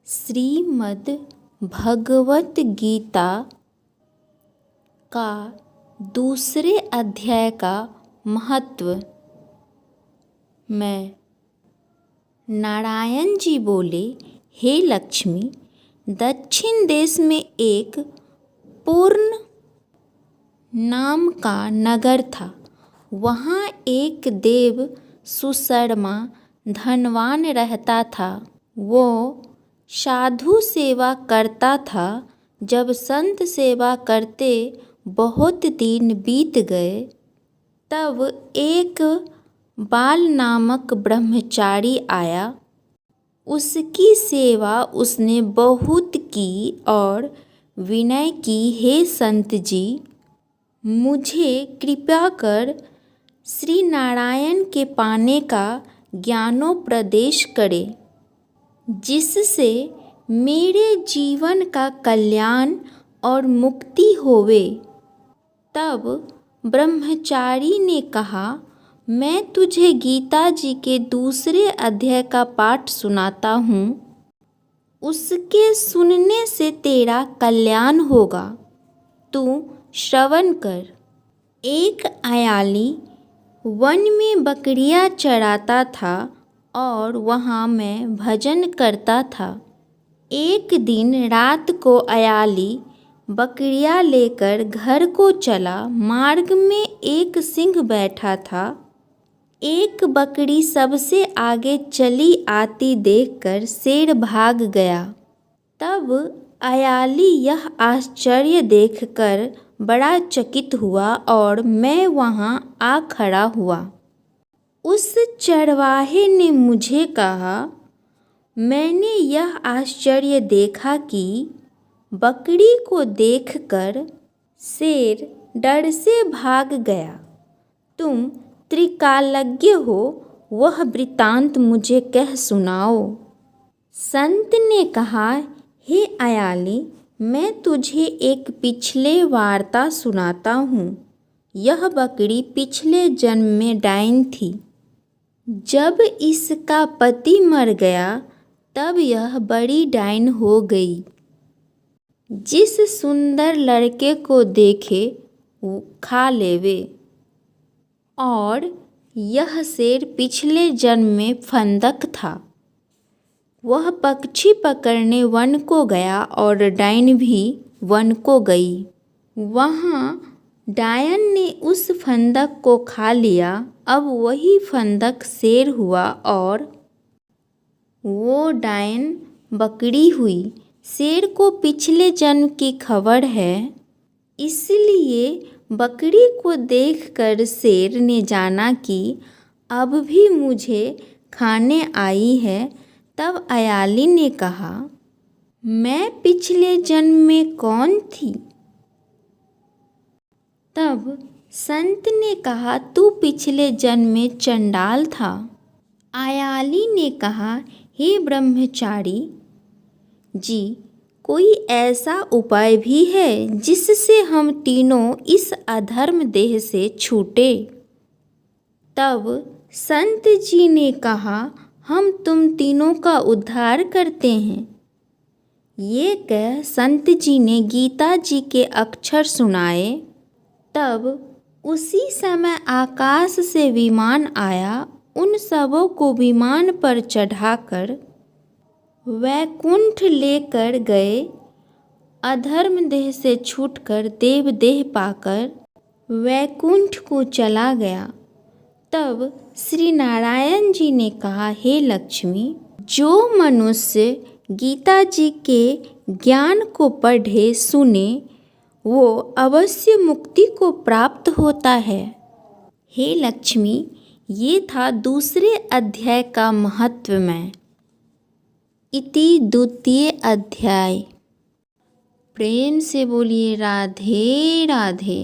श्रीमद् भगवत गीता का दूसरे अध्याय का महत्व। मैं नारायण जी बोले, हे लक्ष्मी, दक्षिण देश में एक पूर्ण नाम का नगर था। वहाँ एक देव सुशर्मा धनवान रहता था। वो साधु सेवा करता था। जब संत सेवा करते बहुत दिन बीत गए, तब एक बाल नामक ब्रह्मचारी आया। उसकी सेवा उसने बहुत की और विनय की, हे संत जी, मुझे कृपया कर श्री नारायण के पाने का ज्ञानोपदेश करे, जिससे मेरे जीवन का कल्याण और मुक्ति होवे। तब ब्रह्मचारी ने कहा, मैं तुझे गीता जी के दूसरे अध्याय का पाठ सुनाता हूँ। उसके सुनने से तेरा कल्याण होगा। तू श्रवण कर। एक अयाली वन में बकरियां चराता था और वहाँ मैं भजन करता था। एक दिन रात को अयाली बकरियां लेकर घर को चला। मार्ग में एक सिंह बैठा था। एक बकरी सबसे आगे चली आती देखकर शेर भाग गया। तब अयाली यह आश्चर्य देखकर बड़ा चकित हुआ और मैं वहाँ आ खड़ा हुआ। उस चरवाहे ने मुझे कहा, मैंने यह आश्चर्य देखा कि बकरी को देखकर शेर डर से भाग गया। तुम त्रिकालज्ञ हो, वह वृत्तांत मुझे कह सुनाओ। संत ने कहा, हे अयाली, मैं तुझे एक पिछले वार्ता सुनाता हूँ। यह बकरी पिछले जन्म में डाइन थी। जब इसका पति मर गया, तब यह बड़ी डाइन हो गई। जिस सुंदर लड़के को देखे वो खा लेवे। और यह शेर पिछले जन्म में फंदक था। वह पक्षी पकड़ने वन को गया और डाइन भी वन को गई। वहाँ डायन ने उस फंदक को खा लिया। अब वही फंदक शेर हुआ और वो डायन बकरी हुई। शेर को पिछले जन्म की खबर है, इसलिए बकरी को देखकर शेर ने जाना कि अब भी मुझे खाने आई है। तब अयाली ने कहा, मैं पिछले जन्म में कौन थी? तब संत ने कहा, तू पिछले जन्म में चंडाल था। अयाली ने कहा, हे ब्रह्मचारी जी, कोई ऐसा उपाय भी है जिससे हम तीनों इस अधर्म देह से छूटे? तब संत जी ने कहा, हम तुम तीनों का उद्धार करते हैं। ये कह संत जी ने गीता जी के अक्षर सुनाए। तब उसी समय आकाश से विमान आया। उन सबों को विमान पर चढ़ाकर वैकुंठ लेकर गए। अधर्म देह से छूटकर देव देह पाकर वैकुंठ को चला गया। तब श्री नारायण जी ने कहा, हे लक्ष्मी, जो मनुष्य गीता जी के ज्ञान को पढ़े सुने, वो अवश्य मुक्ति को प्राप्त होता है। हे लक्ष्मी, ये था दूसरे अध्याय का महत्व में। इति द्वितीय अध्याय। प्रेम से बोलिए राधे राधे।